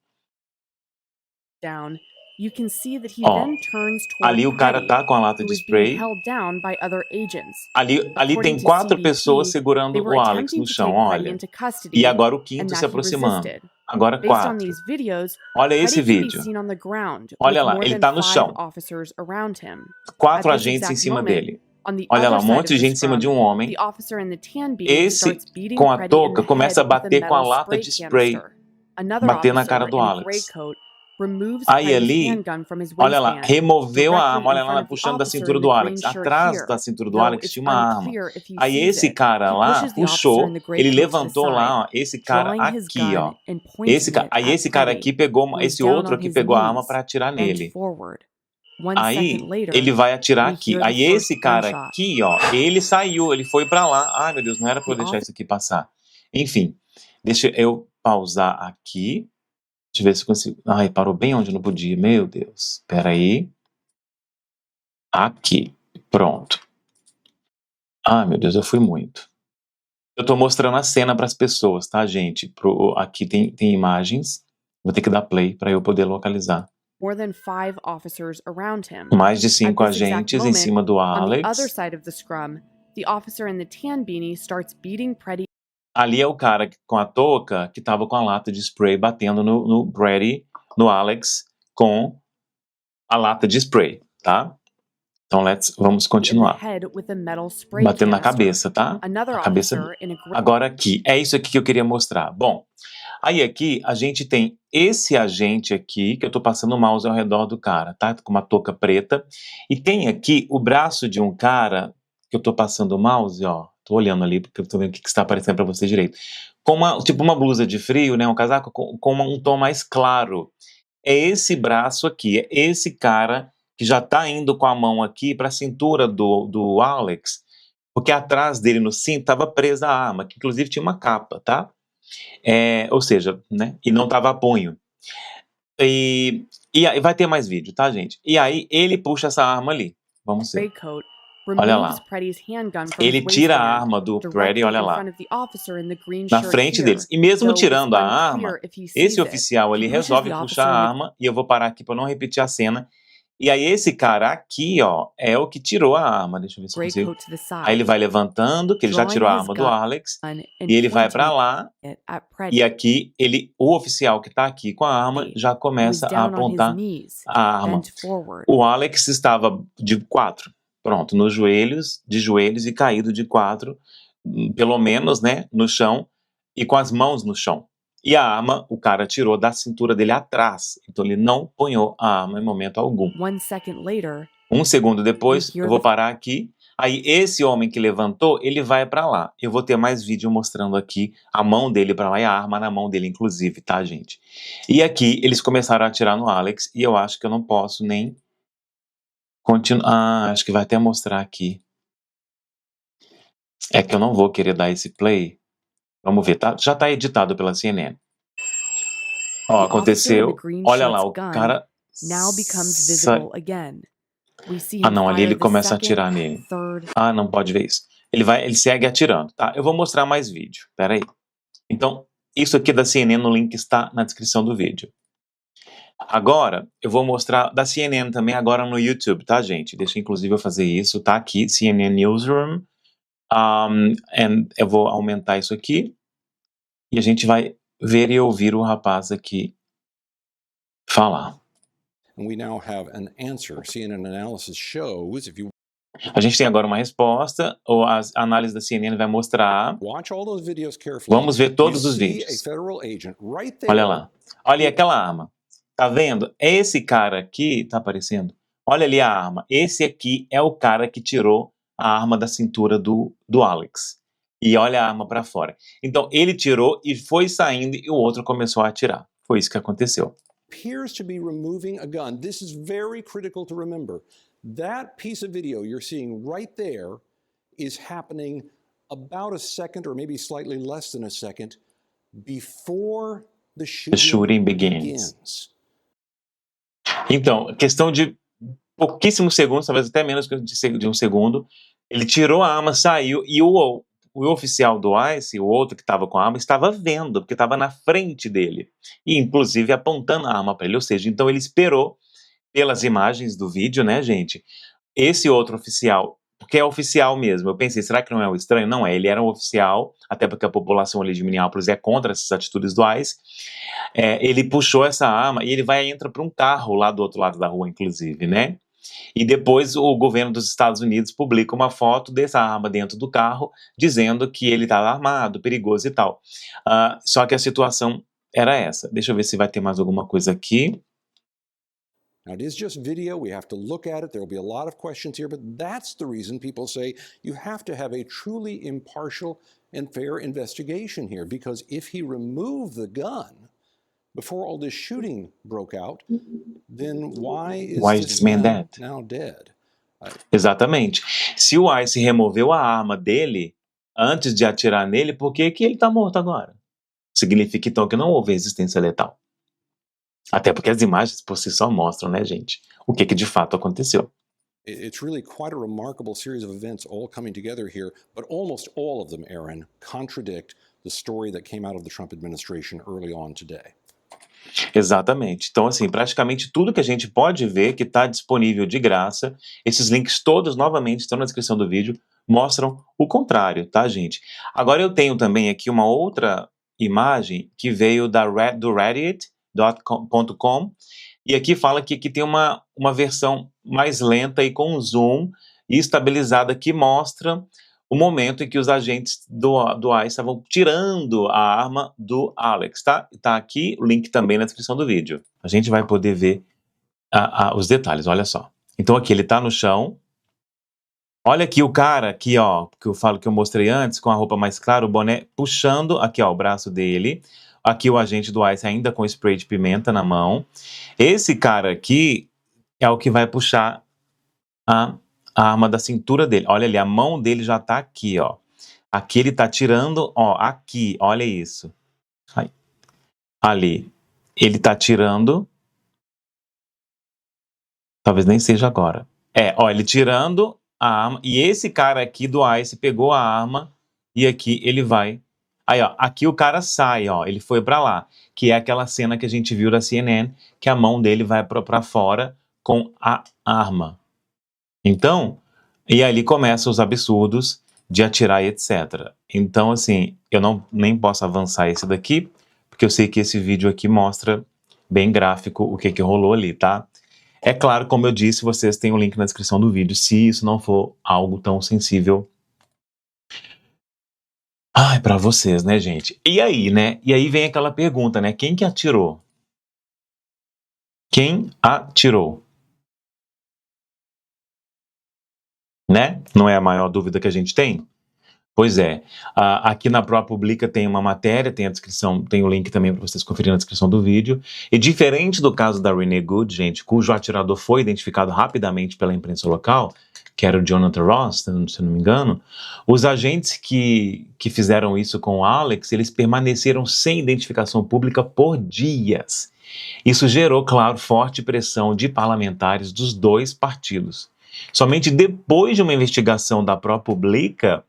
[SPEAKER 2] down, you can see that he
[SPEAKER 1] Ó,
[SPEAKER 2] then turns
[SPEAKER 1] ali
[SPEAKER 2] toward
[SPEAKER 1] o cara
[SPEAKER 2] Preddy,
[SPEAKER 1] tá com a lata
[SPEAKER 2] who
[SPEAKER 1] de
[SPEAKER 2] is being
[SPEAKER 1] spray.
[SPEAKER 2] held down by other agents.
[SPEAKER 1] Ali
[SPEAKER 2] According
[SPEAKER 1] tem
[SPEAKER 2] to
[SPEAKER 1] 4 pessoas
[SPEAKER 2] CBP,
[SPEAKER 1] segurando
[SPEAKER 2] they were
[SPEAKER 1] o Alex
[SPEAKER 2] attempting
[SPEAKER 1] no
[SPEAKER 2] to
[SPEAKER 1] chão,
[SPEAKER 2] take Preddy
[SPEAKER 1] olha.
[SPEAKER 2] into custody,
[SPEAKER 1] E agora o
[SPEAKER 2] and
[SPEAKER 1] quinto se
[SPEAKER 2] that he
[SPEAKER 1] aproximando.
[SPEAKER 2] resisted.
[SPEAKER 1] Agora
[SPEAKER 2] Based on
[SPEAKER 1] 4.
[SPEAKER 2] these videos,
[SPEAKER 1] Olha esse
[SPEAKER 2] Preddy can be
[SPEAKER 1] vídeo.
[SPEAKER 2] seen on the ground with
[SPEAKER 1] Olha lá,
[SPEAKER 2] more
[SPEAKER 1] ele
[SPEAKER 2] than
[SPEAKER 1] tá no
[SPEAKER 2] 5
[SPEAKER 1] chão.
[SPEAKER 2] officers around him.
[SPEAKER 1] 4
[SPEAKER 2] At this
[SPEAKER 1] agentes em
[SPEAKER 2] exact
[SPEAKER 1] cima
[SPEAKER 2] moment,
[SPEAKER 1] dele.
[SPEAKER 2] on the
[SPEAKER 1] Olha
[SPEAKER 2] other
[SPEAKER 1] lá, um
[SPEAKER 2] side
[SPEAKER 1] monte
[SPEAKER 2] of
[SPEAKER 1] de
[SPEAKER 2] the
[SPEAKER 1] gente em cima de
[SPEAKER 2] scrum,
[SPEAKER 1] um homem.
[SPEAKER 2] the officer in the tan beanie
[SPEAKER 1] Esse,
[SPEAKER 2] starts beating
[SPEAKER 1] com a
[SPEAKER 2] Preddy in
[SPEAKER 1] touca,
[SPEAKER 2] the
[SPEAKER 1] começa a
[SPEAKER 2] head with a
[SPEAKER 1] bater com a
[SPEAKER 2] metal
[SPEAKER 1] lata
[SPEAKER 2] spray
[SPEAKER 1] de spray.
[SPEAKER 2] canister. Another
[SPEAKER 1] Bater na cara
[SPEAKER 2] officer
[SPEAKER 1] do
[SPEAKER 2] in a gray
[SPEAKER 1] Alex.
[SPEAKER 2] coat removes
[SPEAKER 1] Aí
[SPEAKER 2] Preddy's
[SPEAKER 1] ali,
[SPEAKER 2] handgun from his
[SPEAKER 1] olha lá,
[SPEAKER 2] waistband,
[SPEAKER 1] removeu a
[SPEAKER 2] directly
[SPEAKER 1] arma. Olha
[SPEAKER 2] in
[SPEAKER 1] lá,
[SPEAKER 2] front of the
[SPEAKER 1] puxando da
[SPEAKER 2] officer
[SPEAKER 1] cintura
[SPEAKER 2] in the
[SPEAKER 1] do
[SPEAKER 2] green
[SPEAKER 1] Alex.
[SPEAKER 2] shirt
[SPEAKER 1] Atrás
[SPEAKER 2] here,
[SPEAKER 1] da cintura do
[SPEAKER 2] though
[SPEAKER 1] Alex
[SPEAKER 2] it's
[SPEAKER 1] tinha uma arma.
[SPEAKER 2] unclear if he
[SPEAKER 1] Aí
[SPEAKER 2] sees
[SPEAKER 1] esse
[SPEAKER 2] it.
[SPEAKER 1] cara
[SPEAKER 2] He
[SPEAKER 1] lá
[SPEAKER 2] pushes the officer
[SPEAKER 1] puxou,
[SPEAKER 2] in the gray
[SPEAKER 1] ele
[SPEAKER 2] coat to the
[SPEAKER 1] levantou
[SPEAKER 2] side,
[SPEAKER 1] lá, ó, esse cara
[SPEAKER 2] drawing his
[SPEAKER 1] aqui, ó.
[SPEAKER 2] gun and pointing it
[SPEAKER 1] Aí
[SPEAKER 2] at
[SPEAKER 1] esse cara
[SPEAKER 2] Preddy,
[SPEAKER 1] aqui pegou,
[SPEAKER 2] who is
[SPEAKER 1] esse
[SPEAKER 2] down
[SPEAKER 1] outro
[SPEAKER 2] on
[SPEAKER 1] aqui
[SPEAKER 2] his
[SPEAKER 1] pegou a arma
[SPEAKER 2] knees,
[SPEAKER 1] para atirar
[SPEAKER 2] bent
[SPEAKER 1] nele.
[SPEAKER 2] forward. 1 second
[SPEAKER 1] Aí
[SPEAKER 2] later,
[SPEAKER 1] ele vai atirar
[SPEAKER 2] we
[SPEAKER 1] aqui.
[SPEAKER 2] hear the
[SPEAKER 1] Aí
[SPEAKER 2] first
[SPEAKER 1] esse cara
[SPEAKER 2] gunshot.
[SPEAKER 1] aqui, ó, ele saiu, ele foi pra lá. Ai, meu Deus, não era pra eu
[SPEAKER 2] The
[SPEAKER 1] deixar
[SPEAKER 2] officer
[SPEAKER 1] isso aqui passar. Enfim, deixa eu pausar aqui. Deixa eu ver se eu consigo. Ai, parou bem onde eu não podia. Meu Deus. Espera aí. Aqui. Pronto. Ai, meu Deus, eu fui muito. Eu tô mostrando a cena pras pessoas, tá, gente? Aqui tem imagens. Vou ter que dar play pra eu poder localizar.
[SPEAKER 2] more than 5 officers around him.
[SPEAKER 1] Mais de
[SPEAKER 2] At
[SPEAKER 1] 5
[SPEAKER 2] this exact
[SPEAKER 1] agentes em
[SPEAKER 2] moment,
[SPEAKER 1] cima do
[SPEAKER 2] on the other
[SPEAKER 1] Alex.
[SPEAKER 2] side of the scrum, the officer in the tan beanie starts beating Preddy.
[SPEAKER 1] Ali é o cara com a touca que tava com a lata de spray batendo no Brady, no Alex, com a lata de spray, tá? Então vamos
[SPEAKER 2] in the
[SPEAKER 1] continuar.
[SPEAKER 2] head with a metal spray
[SPEAKER 1] Batendo na
[SPEAKER 2] canister.
[SPEAKER 1] cabeça, tá?
[SPEAKER 2] Another
[SPEAKER 1] A cabeça.
[SPEAKER 2] officer in a gray
[SPEAKER 1] Agora aqui, é isso aqui que eu queria mostrar. Bom, aí aqui a gente tem esse agente aqui, que eu tô passando o mouse ao redor do cara, tá? Com uma touca preta. E tem aqui o braço de um cara, que eu tô passando o mouse, ó. Tô olhando ali, porque eu tô vendo o que está aparecendo pra você direito. Com uma blusa de frio, né? Um casaco com um tom mais claro. É esse braço aqui, é esse cara que já tá indo com a mão aqui pra cintura do Alex, porque atrás dele no cinto tava presa a arma, que inclusive tinha uma capa, tá? Ou seja, né? E não tava a punho. E aí vai ter mais vídeo, tá, gente? E aí ele puxa essa arma ali. Vamos ver.
[SPEAKER 2] gray coat
[SPEAKER 1] Olha
[SPEAKER 2] removes
[SPEAKER 1] lá.
[SPEAKER 2] Preddy's handgun from
[SPEAKER 1] Ele
[SPEAKER 2] his
[SPEAKER 1] tira a
[SPEAKER 2] waistband,
[SPEAKER 1] arma do Brady,
[SPEAKER 2] directly
[SPEAKER 1] olha
[SPEAKER 2] in
[SPEAKER 1] lá,
[SPEAKER 2] front of the officer in the green
[SPEAKER 1] na
[SPEAKER 2] shirt
[SPEAKER 1] frente
[SPEAKER 2] here,
[SPEAKER 1] deles. E mesmo
[SPEAKER 2] though it's
[SPEAKER 1] tirando a arma,
[SPEAKER 2] unclear if he sees
[SPEAKER 1] esse
[SPEAKER 2] it.
[SPEAKER 1] oficial
[SPEAKER 2] He
[SPEAKER 1] ali
[SPEAKER 2] pushes
[SPEAKER 1] resolve
[SPEAKER 2] the
[SPEAKER 1] puxar
[SPEAKER 2] officer
[SPEAKER 1] a
[SPEAKER 2] in the
[SPEAKER 1] arma, e eu vou parar aqui para não repetir a cena. E aí esse cara aqui, ó, é o que tirou a arma. Deixa eu ver se eu
[SPEAKER 2] Gray
[SPEAKER 1] consigo.
[SPEAKER 2] coat to the
[SPEAKER 1] Aí ele
[SPEAKER 2] side,
[SPEAKER 1] vai levantando, que ele já
[SPEAKER 2] drawing
[SPEAKER 1] tirou a
[SPEAKER 2] his
[SPEAKER 1] arma do
[SPEAKER 2] gun
[SPEAKER 1] Alex,
[SPEAKER 2] and
[SPEAKER 1] e ele vai
[SPEAKER 2] pointing
[SPEAKER 1] pra lá,
[SPEAKER 2] it at
[SPEAKER 1] e
[SPEAKER 2] Preddy,
[SPEAKER 1] aqui o oficial que tá aqui com a arma já
[SPEAKER 2] who was
[SPEAKER 1] começa a
[SPEAKER 2] down on his
[SPEAKER 1] apontar
[SPEAKER 2] knees,
[SPEAKER 1] a arma.
[SPEAKER 2] bent forward.
[SPEAKER 1] O Alex estava de 4, pronto, nos joelhos, de joelhos e caído de 4, pelo menos, né, no chão, e com as mãos no chão. E a arma, o cara tirou da cintura dele atrás, então ele não punhou a arma em momento algum.
[SPEAKER 2] 1 second later,
[SPEAKER 1] Um segundo depois,
[SPEAKER 2] You hear
[SPEAKER 1] eu vou
[SPEAKER 2] the-
[SPEAKER 1] parar aqui. Aí esse homem que levantou, ele vai pra lá. Eu vou ter mais vídeo mostrando aqui a mão dele pra lá e a arma na mão dele, inclusive, tá, gente? E aqui eles começaram a atirar no Alex e eu acho que eu não posso nem continuar. Ah, acho que vai até mostrar aqui. É que eu não vou querer dar esse play. Vamos ver, tá? Já tá editado pela CNN. Ó,
[SPEAKER 2] the officer with
[SPEAKER 1] aconteceu.
[SPEAKER 2] the green
[SPEAKER 1] Olha lá,
[SPEAKER 2] shirt's
[SPEAKER 1] o
[SPEAKER 2] gun
[SPEAKER 1] cara.
[SPEAKER 2] now becomes
[SPEAKER 1] sa-
[SPEAKER 2] visible again. We see
[SPEAKER 1] Ah,
[SPEAKER 2] him
[SPEAKER 1] não, ali
[SPEAKER 2] fire
[SPEAKER 1] ele
[SPEAKER 2] the
[SPEAKER 1] começa a
[SPEAKER 2] second,
[SPEAKER 1] atirar nele.
[SPEAKER 2] third.
[SPEAKER 1] Ah, não pode ver isso. Ele segue atirando, tá? Eu vou mostrar mais vídeo. Pera aí. Então, isso aqui da CNN, no link está na descrição do vídeo. Agora, eu vou mostrar da CNN também agora no YouTube, tá, gente? Deixa inclusive eu fazer isso, tá aqui, CNN Newsroom. Eu vou aumentar isso aqui e a gente vai ver e ouvir o rapaz aqui falar.
[SPEAKER 3] And we now have an answer. CNN analysis shows if you
[SPEAKER 1] A gente tem agora uma resposta, ou a análise da CNN vai mostrar.
[SPEAKER 3] watch all those videos carefully,
[SPEAKER 1] Vamos ver todos
[SPEAKER 3] you
[SPEAKER 1] os
[SPEAKER 3] see
[SPEAKER 1] vídeos.
[SPEAKER 3] a federal agent right there.
[SPEAKER 1] Olha lá. Olha aí aquela arma. Tá vendo? Esse cara aqui, tá aparecendo? Olha ali a arma. Esse aqui é o cara que tirou a arma da cintura do Alex. E olha a arma pra fora. Então, ele tirou e foi saindo e o outro começou a atirar. Foi isso que aconteceu.
[SPEAKER 3] Appears to be removing a gun. This is very critical to remember. That piece of video you're seeing right there is happening about a second or maybe slightly less than a second before the
[SPEAKER 1] shooting begins. Então, questão de pouquíssimos segundos, talvez até menos de um segundo, ele tirou a arma, saiu e o oficial do ICE, o outro que estava com a arma, estava vendo, porque estava na frente dele, e inclusive apontando a arma para ele, ou seja, então ele esperou, pelas imagens do vídeo, né, gente, esse outro oficial, porque é oficial mesmo, eu pensei, será que não é o estranho? Não é, ele era um oficial, até porque a população ali de Minneapolis é contra essas atitudes do ICE, ele puxou essa arma e ele entra para um carro lá do outro lado da rua, inclusive, né? E depois o governo dos Estados Unidos publica uma foto dessa arma dentro do carro, dizendo que ele estava armado, perigoso e tal. Só que a situação era essa. Deixa eu ver se vai ter mais alguma coisa aqui.
[SPEAKER 3] Now, it is just video. We have to look at it. There will be a lot of questions here, but that's the reason people say you have to have a truly impartial and fair investigation here, because if he removed the gun before all this shooting broke out, then why is this man
[SPEAKER 1] dead?
[SPEAKER 3] now dead?
[SPEAKER 1] Exatamente. Se o ICE removeu a arma dele antes de atirar nele, por que ele está morto agora? Significa então que não houve resistência letal. Até porque as imagens por si só mostram, né, gente, o que de fato aconteceu.
[SPEAKER 3] It's really quite a remarkable series of events all coming together here, but almost all of them, Aaron, contradict the story that came out of the Trump administration early on today.
[SPEAKER 1] Exatamente. Então, assim, praticamente tudo que a gente pode ver que está disponível de graça, esses links todos, novamente, estão na descrição do vídeo, mostram o contrário, tá, gente? Agora eu tenho também aqui uma outra imagem que veio do Reddit.com, e aqui fala que aqui tem uma versão mais lenta e com zoom e estabilizada que mostra o momento em que os agentes do ICE estavam tirando a arma do Alex, tá? Tá aqui o link também na descrição do vídeo. A gente vai poder ver os detalhes, olha só. Então aqui ele tá no chão. Olha aqui o cara, aqui ó, que eu mostrei antes, com a roupa mais clara, o boné, puxando aqui ó, o braço dele. Aqui o agente do ICE ainda com spray de pimenta na mão. Esse cara aqui é o que vai puxar a arma da cintura dele. Olha ali, a mão dele já tá aqui, ó. Aqui ele tá tirando, ó, aqui, olha isso. Aí. Ali. Ele tá tirando. Talvez nem seja agora. Ó, ele tirando a arma. E esse cara aqui do ICE pegou a arma e aqui ele vai. Aí, ó, aqui o cara sai, ó, ele foi pra lá. Que é aquela cena que a gente viu da CNN, que a mão dele vai pra fora com a arma. Então, e ali começam os absurdos de atirar e etc. Então, assim, eu nem posso avançar esse daqui, porque eu sei que esse vídeo aqui mostra bem gráfico o que rolou ali, tá? É claro, como eu disse, vocês têm o link na descrição do vídeo, se isso não for algo tão sensível para vocês, né, gente? E aí, né? E aí vem aquela pergunta, né? Quem que atirou? Quem atirou? Né? Não é a maior dúvida que a gente tem? Pois é. Aqui na ProPublica tem uma matéria, tem a descrição, tem o link também para vocês conferirem na descrição do vídeo. E diferente do caso da Renee Good, gente, cujo atirador foi identificado rapidamente pela imprensa local, que era o Jonathan Ross, se não me engano, os agentes que fizeram isso com o Alex, eles permaneceram sem identificação pública por dias. Isso gerou, claro, forte pressão de parlamentares dos dois partidos. Somente depois de uma investigação da ProPublica,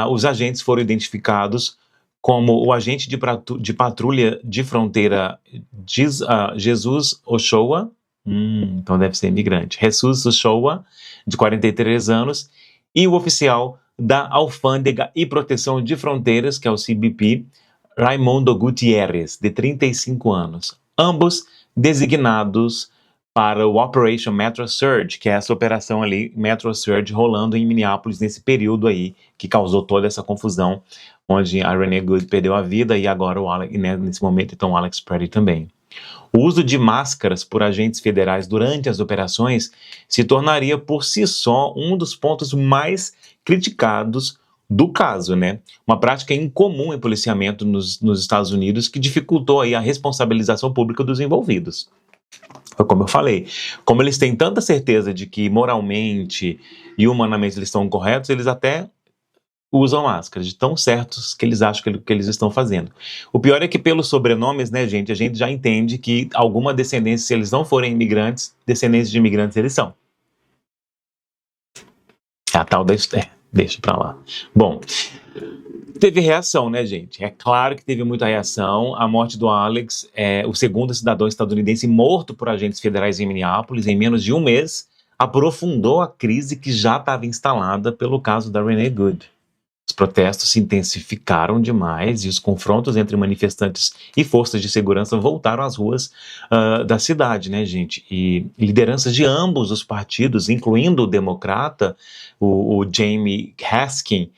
[SPEAKER 1] os agentes foram identificados como o agente de patrulha de fronteira Jesus Ochoa, então deve ser imigrante, Jesus Ochoa, de 43 anos, e o oficial da Alfândega e Proteção de Fronteiras, que é o CBP, Raimundo Gutierrez, de 35 anos. Ambos designados para o Operation Metro Surge, que é essa operação ali, Metro Surge, rolando em Minneapolis nesse período aí, que causou toda essa confusão, onde a Renee Good perdeu a vida e agora o Alex, né, nesse momento, então o Alex Pretty também. O uso de máscaras por agentes federais durante as operações se tornaria por si só um dos pontos mais criticados do caso, né? Uma prática incomum em policiamento nos Estados Unidos que dificultou aí a responsabilização pública dos envolvidos. Como eu falei, como eles têm tanta certeza de que moralmente e humanamente eles estão corretos, eles até usam máscaras, de tão certos que eles acham que eles estão fazendo. O pior é que pelos sobrenomes, né, gente, a gente já entende que alguma descendência, se eles não forem imigrantes, descendentes de imigrantes eles são. A tal da... deixa pra lá. Bom, teve reação, né, gente? É claro que teve muita reação. A morte do Alex, o segundo cidadão estadunidense morto por agentes federais em Minneapolis, em menos de um mês, aprofundou a crise que já estava instalada pelo caso da Renee Good. Os protestos se intensificaram demais e os confrontos entre manifestantes e forças de segurança voltaram às ruas da cidade, né, gente? E lideranças de ambos os partidos, incluindo o democrata, o Jamie Haskin,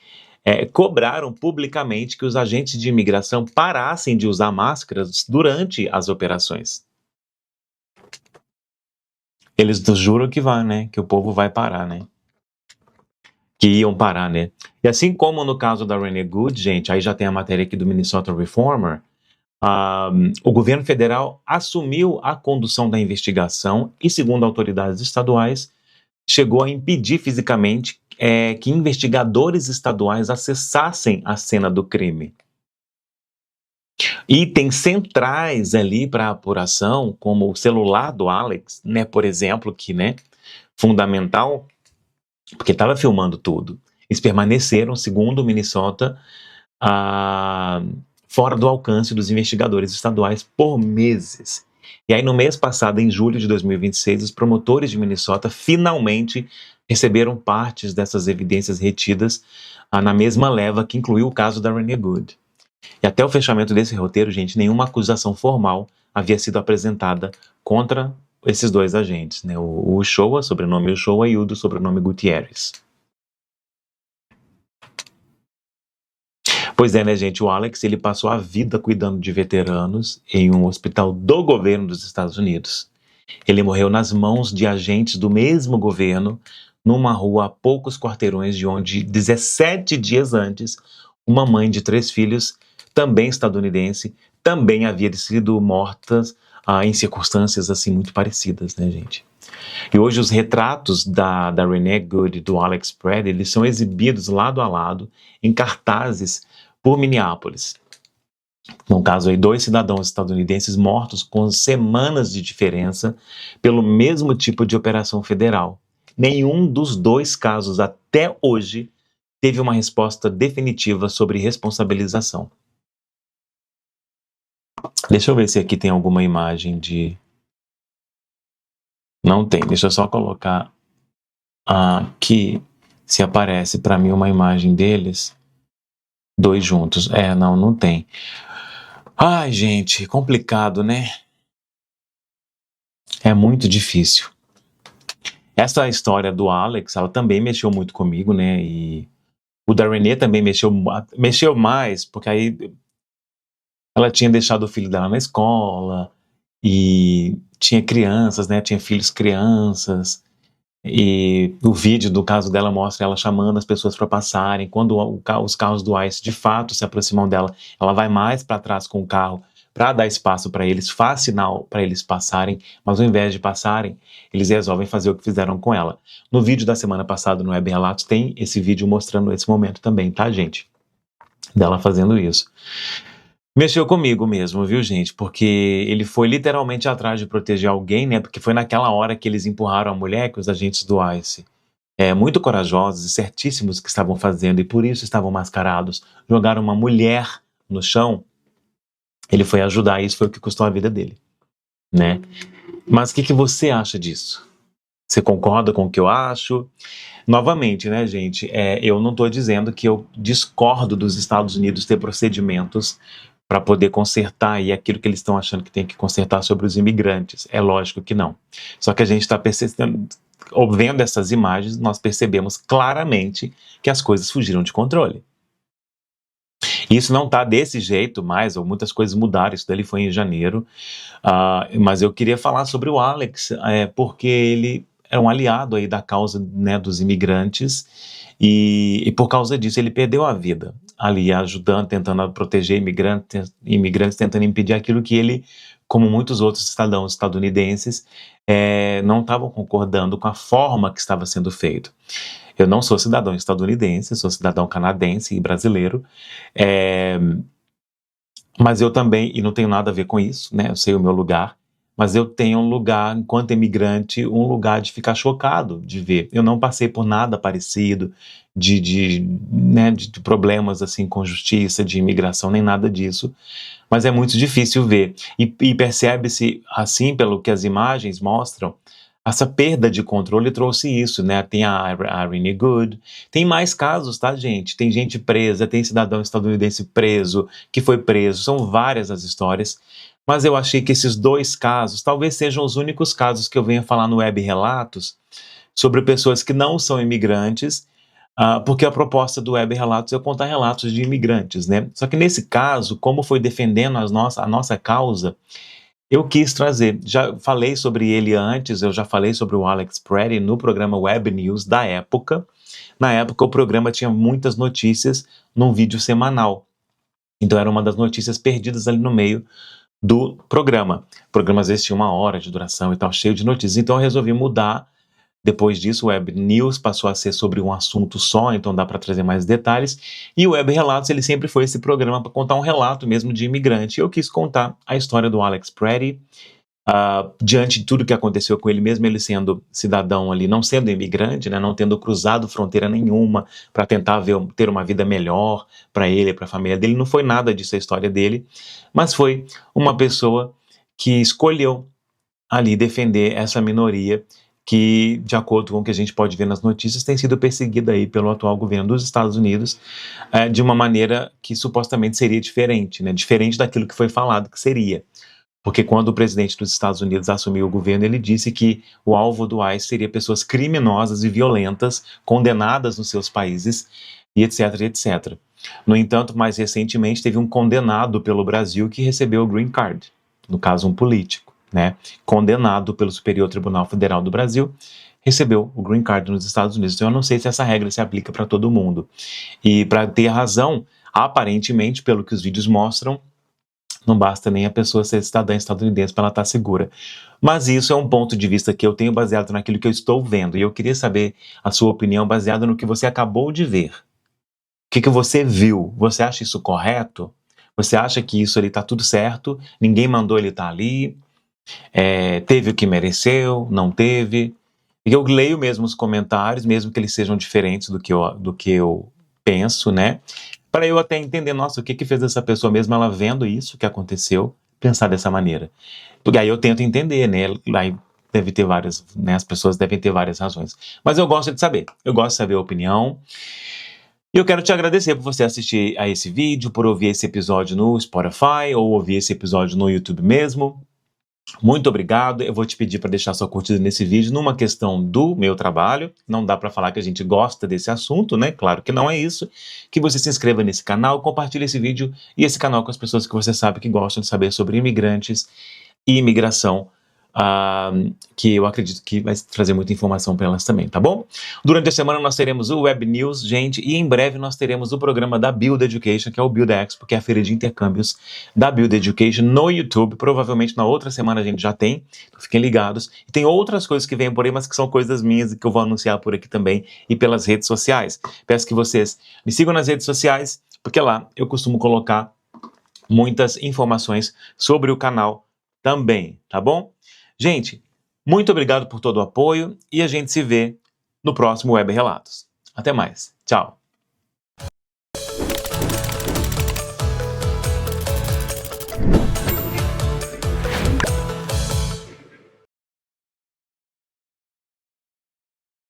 [SPEAKER 1] cobraram publicamente que os agentes de imigração parassem de usar máscaras durante as operações. Eles juram que vai, né? Que o povo vai parar, né? Que iam parar, né? E assim como no caso da Renee Good, gente, aí já tem a matéria aqui do Minnesota Reformer, o governo federal assumiu a condução da investigação e, segundo autoridades estaduais, chegou a impedir fisicamente que investigadores estaduais acessassem a cena do crime. Itens centrais ali para a apuração, como o celular do Alex, né, por exemplo, que, né, fundamental, porque estava filmando tudo. Eles permaneceram, segundo o Minnesota, fora do alcance dos investigadores estaduais por meses. E aí, no mês passado, em julho de 2026, os promotores de Minnesota finalmente receberam partes dessas evidências retidas na mesma leva que incluiu o caso da Renee Good. E até o fechamento desse roteiro, gente, nenhuma acusação formal havia sido apresentada contra esses dois agentes, né? O Ochoa, sobrenome Ochoa, e o do sobrenome Gutierrez. Pois é, né, gente? O Alex, ele passou a vida cuidando de veteranos em um hospital do governo dos Estados Unidos. Ele morreu nas mãos de agentes do mesmo governo, numa rua a poucos quarteirões de onde, 17 dias antes, uma mãe de 3 filhos, também estadunidense, também havia sido morta em circunstâncias assim muito parecidas, né, gente? E hoje os retratos da Renee Good e do Alex Pretty, eles são exibidos lado a lado em cartazes por Minneapolis. No caso aí, 2 cidadãos estadunidenses mortos com semanas de diferença pelo mesmo tipo de operação federal. Nenhum dos 2 casos até hoje teve uma resposta definitiva sobre responsabilização. Deixa eu ver se aqui tem alguma imagem Não tem. Deixa eu só colocar aqui se aparece para mim uma imagem deles, dois juntos. Não tem. Ai, gente, complicado, né? É muito difícil. Essa história do Alex, ela também mexeu muito comigo, né? E o da Renee também mexeu mais, porque aí ela tinha deixado o filho dela na escola e tinha crianças, né? Tinha filhos crianças. E o vídeo do caso dela mostra ela chamando as pessoas para passarem. Quando os carros do ICE de fato se aproximam dela, ela vai mais para trás com o carro para dar espaço para eles, faz sinal para eles passarem, mas ao invés de passarem, eles resolvem fazer o que fizeram com ela. No vídeo da semana passada no Web Relatos tem esse vídeo mostrando esse momento também, tá, gente? Dela fazendo isso. Mexeu comigo mesmo, viu, gente? Porque ele foi literalmente atrás de proteger alguém, né? Porque foi naquela hora que eles empurraram a mulher, que os agentes do ICE, muito corajosos e certíssimos que estavam fazendo, e por isso estavam mascarados, jogaram uma mulher no chão. Ele foi ajudar, isso foi o que custou a vida dele, né? Mas o que você acha disso? Você concorda com o que eu acho? Novamente, né, gente, eu não estou dizendo que eu discordo dos Estados Unidos ter procedimentos para poder consertar aí aquilo que eles estão achando que tem que consertar sobre os imigrantes. É lógico que não. Só que a gente está vendo essas imagens, nós percebemos claramente que as coisas fugiram de controle. Isso não está desse jeito mais, ou muitas coisas mudaram, isso dali foi em janeiro, mas eu queria falar sobre o Alex, porque ele é um aliado aí da causa, né, dos imigrantes, e por causa disso ele perdeu a vida ali, ajudando, tentando proteger imigrantes, tentando impedir aquilo que ele, como muitos outros cidadãos estadunidenses, não estavam concordando com a forma que estava sendo feito. Eu não sou cidadão estadunidense, sou cidadão canadense e brasileiro, mas eu também, e não tenho nada a ver com isso, né? Eu sei o meu lugar, mas eu tenho um lugar, enquanto imigrante, um lugar de ficar chocado de ver. Eu não passei por nada parecido né, de problemas assim com justiça, de imigração, nem nada disso, mas é muito difícil ver. E percebe-se, assim, pelo que as imagens mostram, essa perda de controle trouxe isso, né? Tem a Renee Good, tem mais casos, tá, gente? Tem gente presa, tem cidadão estadunidense preso, que foi preso, são várias as histórias, mas eu achei que esses dois casos talvez sejam os únicos casos que eu venho falar no Web Relatos sobre pessoas que não são imigrantes, porque a proposta do Web Relatos é contar relatos de imigrantes, né? Só que nesse caso, como foi defendendo a nossa causa, eu quis trazer, já falei sobre ele antes, eu já falei sobre o Alex Pretty no programa Web News da época. Na época o programa tinha muitas notícias num vídeo semanal, então era uma das notícias perdidas ali no meio do programa. O programa às vezes tinha 1 hora de duração e tal, cheio de notícias, então eu resolvi mudar. Depois disso, o Web News passou a ser sobre um assunto só, então dá para trazer mais detalhes. E o Web Relatos, ele sempre foi esse programa para contar um relato mesmo de imigrante. Eu quis contar a história do Alex Pretty, diante de tudo que aconteceu com ele, mesmo ele sendo cidadão ali, não sendo imigrante, né, não tendo cruzado fronteira nenhuma para tentar ter uma vida melhor para ele, para a família dele. Não foi nada disso a história dele, mas foi uma pessoa que escolheu ali defender essa minoria que, de acordo com o que a gente pode ver nas notícias, tem sido perseguida aí pelo atual governo dos Estados Unidos, de uma maneira que supostamente seria diferente, né? Diferente daquilo que foi falado que seria. Porque quando o presidente dos Estados Unidos assumiu o governo, ele disse que o alvo do ICE seria pessoas criminosas e violentas, condenadas nos seus países, e etc, etc. No entanto, mais recentemente, teve um condenado pelo Brasil que recebeu o Green Card, no caso um político, né, condenado pelo Superior Tribunal Federal do Brasil, recebeu o Green Card nos Estados Unidos. Então eu não sei se essa regra se aplica para todo mundo. E para ter razão, aparentemente, pelo que os vídeos mostram, não basta nem a pessoa ser cidadã estadunidense para ela estar segura. Mas isso é um ponto de vista que eu tenho baseado naquilo que eu estou vendo. E eu queria saber a sua opinião baseada no que você acabou de ver. O que você viu? Você acha isso correto? Você acha que isso ali está tudo certo? Ninguém mandou ele estar ali? Teve o que mereceu? Não teve? E eu leio mesmo os comentários, mesmo que eles sejam diferentes do que eu penso, né? Para eu até entender, nossa, o que fez essa pessoa, mesmo ela vendo isso que aconteceu, pensar dessa maneira. Porque aí eu tento entender, né? Aí deve ter várias, né, as pessoas devem ter várias razões. Mas eu gosto de saber a opinião. E eu quero te agradecer por você assistir a esse vídeo, por ouvir esse episódio no Spotify ou ouvir esse episódio no YouTube mesmo. Muito obrigado. Eu vou te pedir para deixar sua curtida nesse vídeo numa questão do meu trabalho. Não dá para falar que a gente gosta desse assunto, né? Claro que não é isso. Que você se inscreva nesse canal, compartilhe esse vídeo e esse canal com as pessoas que você sabe que gostam de saber sobre imigrantes e imigração, que eu acredito que vai trazer muita informação para elas também, tá bom? Durante a semana nós teremos o Web News, gente, e em breve nós teremos o programa da Build Education, que é o Build Expo, que é a feira de intercâmbios da Build Education no YouTube. Provavelmente na outra semana a gente já tem, então fiquem ligados. E tem outras coisas que vêm por aí, mas que são coisas minhas e que eu vou anunciar por aqui também e pelas redes sociais. Peço que vocês me sigam nas redes sociais, porque lá eu costumo colocar muitas informações sobre o canal também, tá bom? Gente, muito obrigado por todo o apoio e a gente se vê no próximo Web Relatos. Até mais. Tchau.